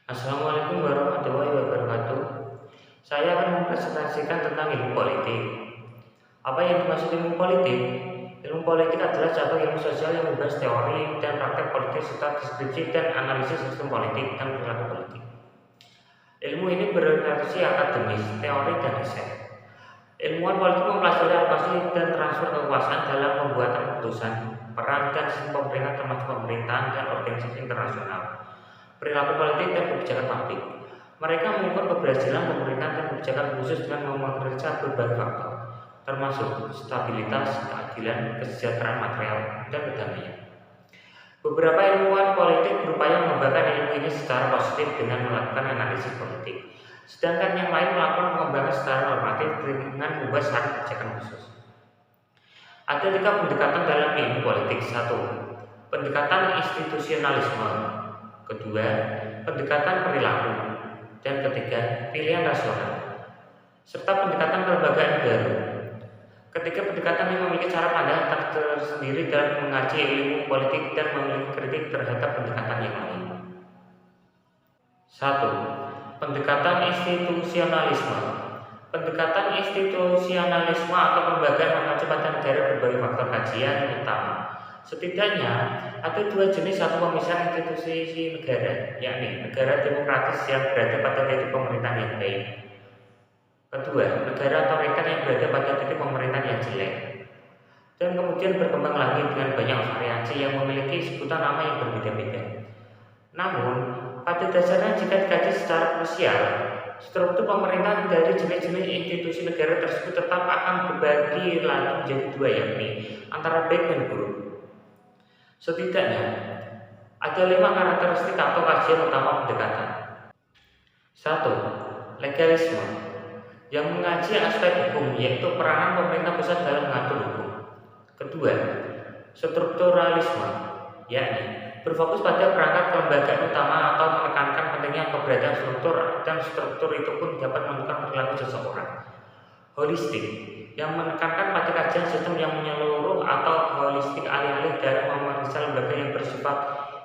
Assalamualaikum warahmatullahi wabarakatuh. Saya akan mempresentasikan tentang ilmu politik. Apa yang dimaksud ilmu politik? Ilmu politik adalah cabang ilmu sosial yang membahas teori dan praktek politik serta deskripsi dan analisis sistem politik dan perilaku politik. Ilmu ini berorientasi akademis, teori, dan riset. Ilmuwan politik mempelajari alokasi dan transfer kekuasaan dalam pembuatan keputusan, peran dan sistem pemerintahan termasuk pemerintahan dan organisasi internasional, perilaku politik dan kebijakan publik. Mereka mengukur keberhasilan pemerintahan dan kebijakan khusus dengan memeriksa berbagai faktor, termasuk stabilitas, keadilan, kesejahteraan material, dan kedamaian. Beberapa ilmuwan politik berupaya mengembangkan ilmu ini secara positif dengan melakukan analisis politik, sedangkan yang lain melakukan pengembangan secara normatif dengan membuat syarat kebijakan khusus. Ada tiga pendekatan dalam ilmu politik. Satu, pendekatan institusionalisme. Kedua, pendekatan perilaku. Dan ketiga, pilihan rasional. Serta pendekatan kelembagaan baru. Ketiga pendekatan ini memiliki cara pandang tersendiri dalam mengaji ilmu politik dan memiliki kritik terhadap pendekatan yang lain. Satu, pendekatan institusionalisme. Pendekatan institusionalisme atau kelembagaan mengacu pada negara berbagai faktor kajian utama. Setidaknya ada dua jenis atau pemisahan institusi negara, yakni negara demokratis yang berada pada titik pemerintahan yang baik. Kedua, negara otoriter yang berada pada titik pemerintahan yang jelek. Dan kemudian berkembang lagi dengan banyak variasi yang memiliki sebutan nama yang berbeda-beda. Namun, pada dasarnya jika dikaji secara krusial, struktur pemerintahan dari jenis-jenis institusi negara tersebut tetap akan berbagi lagi menjadi dua, yakni antara baik dan buruk. Setidaknya ada 5 karakteristik atau kajian utama pendekatan. 1. Legalisme yang mengaji aspek hukum, yaitu peranan pemerintah pusat dalam mengatur hukum. Kedua, strukturalisme, yakni berfokus pada perangkat kelembagaan utama atau menekankan pentingnya keberadaan struktur dan struktur itu pun dapat menentukan perilaku seseorang. Holistik yang menekankan pada kajian sistem yang menyeluruh atau holistik alih-alih dalam memeriksa lembaga yang bersifat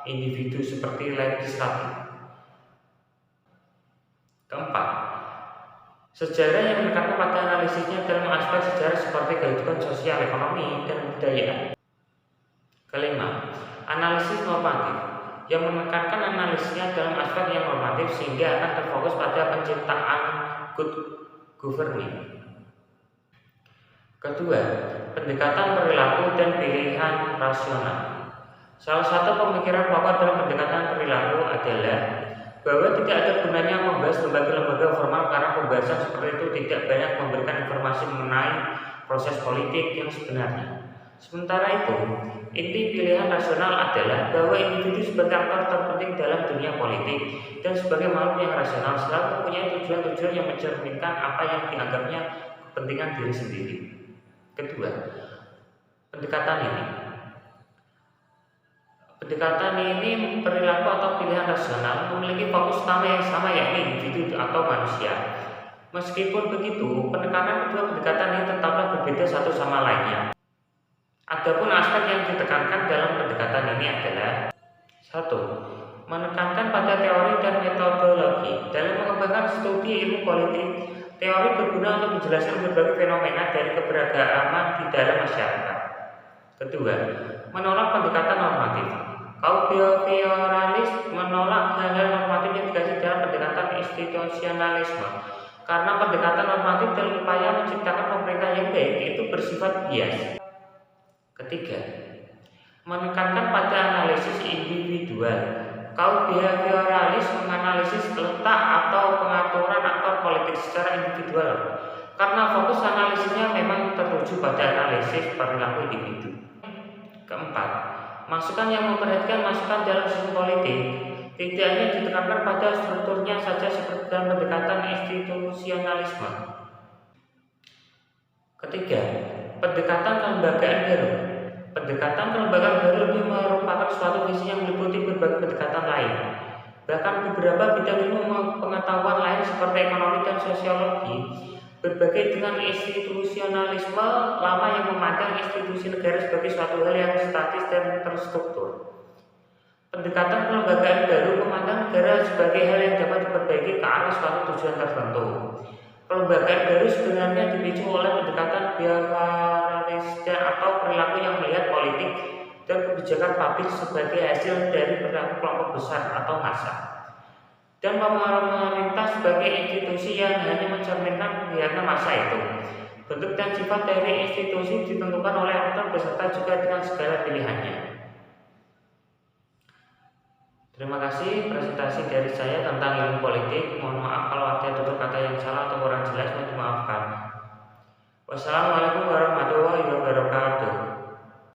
individu seperti legislatif. Keempat, sejarah yang menekankan pada analisisnya dalam aspek sejarah seperti kehidupan sosial, ekonomi, dan budaya. Kelima, analisis normatif yang menekankan analisisnya dalam aspek yang normatif sehingga akan terfokus pada penciptaan good governing. Kedua, pendekatan perilaku dan pilihan rasional. Salah satu pemikiran pokok dalam pendekatan perilaku adalah bahwa tidak ada gunanya membahas lembaga-lembaga formal karena pembahasan seperti itu tidak banyak memberikan informasi mengenai proses politik yang sebenarnya. Sementara itu, inti pilihan rasional adalah bahwa individu sebagai aktor terpenting dalam dunia politik dan sebagai makhluk yang rasional selalu mempunyai tujuan-tujuan yang mencerminkan apa yang dianggapnya kepentingan diri sendiri. Kedua, pendekatan ini perilaku atau pilihan rasional memiliki fokus utama yang sama, yakni individu atau manusia. Meskipun begitu, penekanan kedua pendekatan ini tetaplah berbeda satu sama lainnya. Adapun aspek yang ditekankan dalam pendekatan ini adalah 1. Menekankan pada teori dan metodologi. Dalam mengembangkan studi ilmu politik, teori berguna untuk menjelaskan berbagai fenomena dari keberagaman di dalam masyarakat. Kedua, menolak pendekatan normatif. Kaum behavioralis menolak hal-hal normatif yang dikasih dalam pendekatan institusionalisme karena pendekatan normatif dalam upaya menciptakan pemerintah yang baik itu bersifat bias. Ketiga, menekankan pada analisis individual. Kaum behavioralis menganalisis letak atau pengaturan aktor politik secara individual karena fokus analisisnya memang tertuju pada analisis perilaku individu. Keempat, masukan yang memperhatikan masukan dalam sistem politik tidak hanya ditekankan pada strukturnya saja seperti dalam pendekatan institusionalisme. Ketiga, pendekatan kelembagaan baru. Pendekatan kelembagaan baru lebih merupakan suatu visi yang meliputi berbagai pendekatan lain. Bahkan beberapa bidang ilmu pengetahuan lain seperti ekonomi dan sosiologi berbagai dengan institusionalisme lama yang memandang institusi negara sebagai suatu hal yang statis dan terstruktur. Pendekatan kelembagaan baru memandang negara sebagai hal yang dapat diperbaiki ke arah suatu tujuan tertentu. Kelembagaan baru sebenarnya dipicu oleh pendekatan behavioralisme atau perilaku yang melihat politik dan kebijakan publik sebagai hasil dari perilaku kelompok besar atau massa, dan pemerintah sebagai institusi yang hanya mencerminkan kegiatan massa itu. Bentuk dan sifat dari institusi ditentukan oleh aktor beserta juga dengan segala pilihannya. Terima kasih presentasi dari saya tentang ilmu politik. Mohon maaf kalau ada tutur kata yang salah atau kurang jelas, mohon dimaafkan. Wassalamualaikum warahmatullahi wabarakatuh.